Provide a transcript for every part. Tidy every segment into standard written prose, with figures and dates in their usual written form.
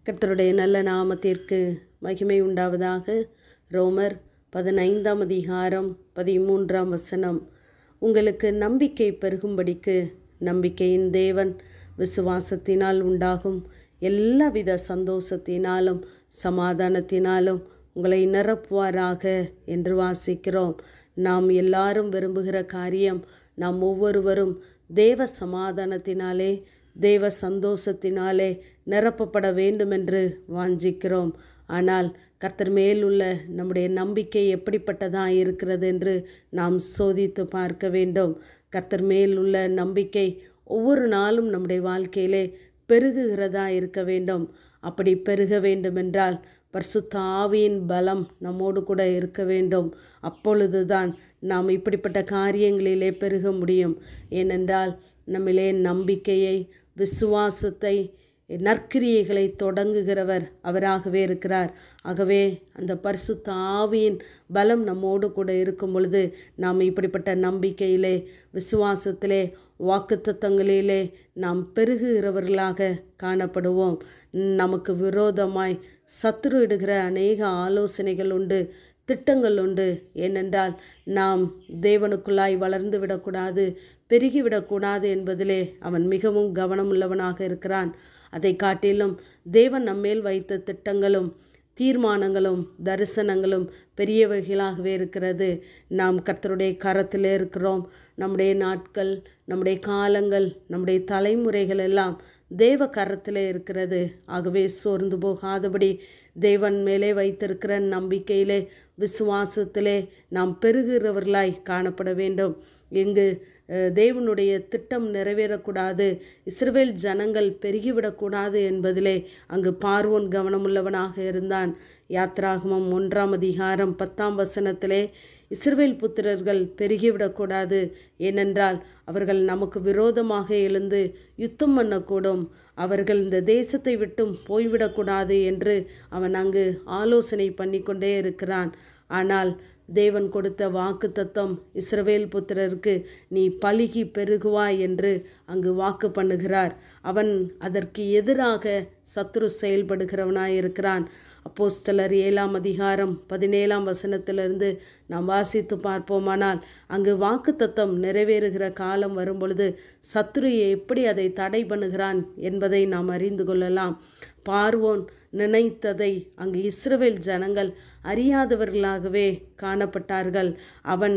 கர்த்தருடைய நல்ல நாமத்திற்கு மகிமை உண்டாவதாக. ரோமர் 15ஆம் அதிகாரம் 13ஆம் வசனம். உங்களுக்கு நம்பிக்கை பெருகும்படிக்கு நம்பிக்கையின் தேவன் விசுவாசத்தினால் உண்டாகும் எல்லாவித சந்தோஷத்தினாலும் சமாதானத்தினாலும் உங்களை நிரப்புவாராக என்று வாசிக்கிறோம். நாம் எல்லாரும் விரும்புகிற காரியம், நாம் ஒவ்வொருவரும் தேவ சமாதானத்தினாலே தேவ சந்தோஷத்தினாலே நிரப்பப்பட வேண்டுமென்று வாஞ்சிக்கிறோம். ஆனால் கர்த்தர் மேல் உள்ள நம்முடைய நம்பிக்கை எப்படிப்பட்டதாக இருக்கிறது என்று நாம் சோதித்து பார்க்க வேண்டும். கர்த்தர் மேல் உள்ள நம்பிக்கை ஒவ்வொரு நாளும் நம்முடைய வாழ்க்கையிலே பெருகுகிறதா இருக்க வேண்டும். அப்படி பெருக வேண்டுமென்றால் பரிசுத்த ஆவியின் பலம் நம்மோடு கூட இருக்க வேண்டும். அப்பொழுதுதான் நாம் இப்படிப்பட்ட காரியங்களிலே பெருக முடியும். ஏனென்றால் நம்மிலே நம்பிக்கையை, விசுவாசத்தை, நற்கிரியைகளை தொடங்குகிறவர் அவராகவே இருக்கிறார். ஆகவே அந்த பரிசுத்த ஆவியின் பலம் நம்மோடு கூட இருக்கும் பொழுது நாம் இப்படிப்பட்ட நம்பிக்கையிலே, விசுவாசத்திலே, வாக்குத்தத்தங்களிலே நாம் பெருகுகிறவர்களாக காணப்படுவோம். நமக்கு விரோதமாய் சத்துரு இடுகிற அநேக ஆலோசனைகள் உண்டு, திட்டங்கள் உண்டு. ஏனென்றால் நாம் தேவனுக்குள்ளாய் வளர்ந்து விடக்கூடாது, பெருகிவிடக்கூடாது என்பதிலே அவன் மிகவும் கவனமுள்ளவனாக இருக்கிறான். அதை காட்டிலும் தேவன் நம்மேல் வைத்த திட்டங்களும் தீர்மானங்களும் தரிசனங்களும் பெரியவைகளாகவே இருக்கிறது. நாம் கர்த்தருடைய கரத்திலே இருக்கிறோம். நம்முடைய நாட்கள், நம்முடைய காலங்கள், நம்முடைய தலைமுறைகள் எல்லாம் தேவ கரத்திலே இருக்கிறது. ஆகவே சோர்ந்து போகாதபடி தேவன் மேலே வைத்திருக்கிற நம்பிக்கையிலே, விசுவாசத்திலே நாம் பெருகிறவர்களாய் காணப்பட வேண்டும். எங்கு தேவனுடைய திட்டம் நிறைவேறக்கூடாது, இஸ்ரவேல் ஜனங்கள் பெருகிவிடக்கூடாது என்பதிலே அங்கு பார்வோன் கவனமுள்ளவனாக இருந்தான். யாத்ராகமம் 1ஆம் அதிகாரம் 10ஆம் வசனத்திலே இஸ்ரவேல் புத்திரர்கள் பெருகிவிடக்கூடாது, ஏனென்றால் அவர்கள் நமக்கு விரோதமாக எழுந்து யுத்தம் பண்ணக்கூடும், அவர்கள் இந்த தேசத்தை விட்டும் போய்விடக்கூடாது என்று அவன் அங்கு ஆலோசனை பண்ணி கொண்டே இருக்கிறான். ஆனால் தேவன் கொடுத்த வாக்கு தத்தம் இஸ்ரவேல் புத்திரருக்கு, நீ பலுகி பெருகுவாய் என்று அங்கு வாக்கு பண்ணுகிறார். அவன் அதற்கு எதிராக சத்துரு செயல்படுகிறவனாய் இருக்கிறான். அப்போஸ்தலர் 7ஆம் அதிகாரம் 17ஆம் வசனத்திலிருந்து நாம் வாசித்து பார்ப்போமானால், அங்கு வாக்கு தத்தம் நிறைவேறுகிற காலம் வரும்பொழுது சத்துரு எப்படி அதை தடை பண்ணுகிறான் என்பதை நாம் அறிந்து கொள்ளலாம். பார்வோன் நினைத்ததை அங்கு இஸ்ரவேல் ஜனங்கள் அறியாதவர்களாகவே காணப்பட்டார்கள். அவன்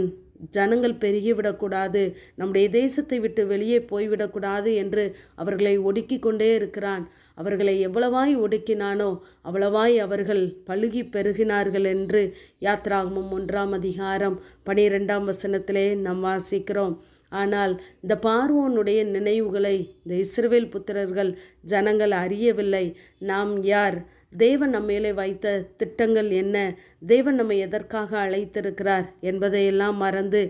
ஜனங்கள் பெருகிவிடக்கூடாது, நம்முடைய தேசத்தை விட்டு வெளியே போய்விடக்கூடாது என்று அவர்களை ஒடுக்கி கொண்டே இருக்கிறான். அவர்களை எவ்வளவாய் ஒடுக்கினானோ அவ்வளவாய் அவர்கள் பலுகி பெருகினார்கள் என்று யாத்ராகமம் 1ஆம் அதிகாரம் 12ஆம் வசனத்திலே நாம் வாசிக்கிறோம். ஆனால் இந்த பார்வோனுடைய நினைவுகளை இந்த இஸ்ரவேல் புத்திரர்கள் ஜனங்கள் அறியவில்லை. நாம் யார், தேவன் நம்மேலே வைத்த திட்டங்கள் என்ன, தேவன் நம்மை எதற்காக அழைத்திருக்கிறார் என்பதையெல்லாம் மறந்து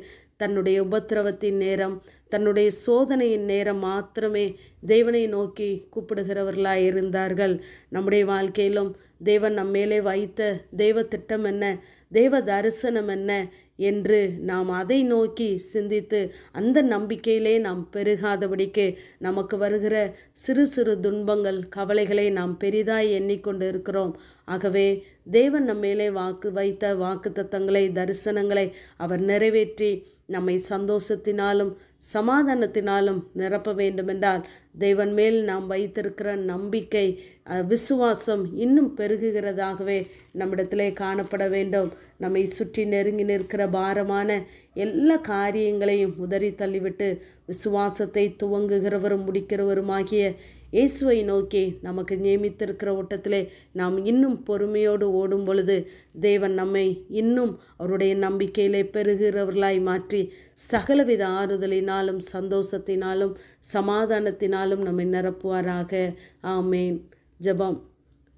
தன்னுடைய உபத்திரவத்தின் நேரம், தன்னுடைய சோதனையின் நேரம் மாத்திரமே தேவனை நோக்கி கூப்பிடுகிறவர்களாய் இருந்தார்கள். நம்முடைய வாழ்க்கையிலும் தேவன் நம்மேலே வைத்த தேவ திட்டம் என்ன, தேவ தரிசனம் என்ன என்று நாம் அதை நோக்கி சிந்தித்து அந்த நம்பிக்கையிலே நாம் பெருகாதபடிக்கு நமக்கு வருகிற சிறு சிறு துன்பங்கள், கவலைகளை நாம் பெரிதாய் எண்ணிக்கொண்டு இருக்கிறோம். ஆகவே தேவன் நம்மேலே வைத்த வாக்கு தத்தங்களை, தரிசனங்களை அவர் நிறைவேற்றி நம்மை சந்தோஷத்தினாலும் சமாதானத்தினாலும் நிரப்ப வேண்டுமென்றால் தேவன் மேல் நாம் வைத்திருக்கிற நம்பிக்கை, விசுவாசம் இன்னும் பெருகுகிறதாகவே நம்மிடத்திலே காணப்பட வேண்டும். நம்மை சுற்றி நெருங்கி நிற்கிற பாரமான எல்லா காரியங்களையும் உதறி தள்ளிவிட்டு விசுவாசத்தை துவங்குகிறவரும் முடிக்கிறவருமாகிய இயேசுவை நோக்கி நமக்கு நியமித்திருக்கிற ஓட்டத்திலே நாம் இன்னும் பொறுமையோடு ஓடும் பொழுது தேவன் நம்மை இன்னும் அவருடைய நம்பிக்கையிலே பெருகிறவர்களாய் மாற்றி சகலவித ஆறுதலினாலும் சந்தோஷத்தினாலும் சமாதானத்தினாலும் நம்மை நிரப்புவாராக. ஆமேன். ஜெபம்.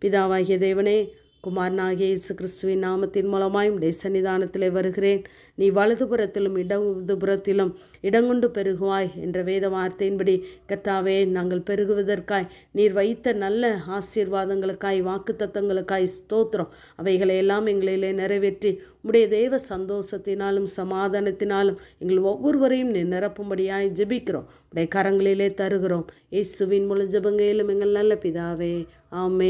பிதாவாகிய தேவனே, குமாரனாகிய இயேசு கிறிஸ்துவின் நாமத்தின் மூலமாய் உடைய சன்னிதானத்திலே வருகிறேன். நீ வலதுபுறத்திலும் இடதுபுறத்திலும் இடங்கொண்டு பெருகுவாய் என்ற வேத வார்த்தையின்படி கர்த்தாவே, நாங்கள் பெருகுவதற்காய் நீர் வைத்த நல்ல ஆசீர்வாதங்களுக்காய், வாக்குத்தத்தங்களுக்காய் ஸ்தோத்திரம். அவைகளை எல்லாம் எங்களிலே நிறைவேற்றி உடைய தேவ சந்தோஷத்தினாலும் சமாதானத்தினாலும் எங்கள் ஒவ்வொருவரையும் நீ நிரப்பும்படியாய் ஜெபிக்கிறோம். உடைய கரங்களிலே தருகிறோம். இயேசுவின் மூலம் ஜெபங்களிலும் எங்கள் நல்ல பிதாவே. ஆமென்.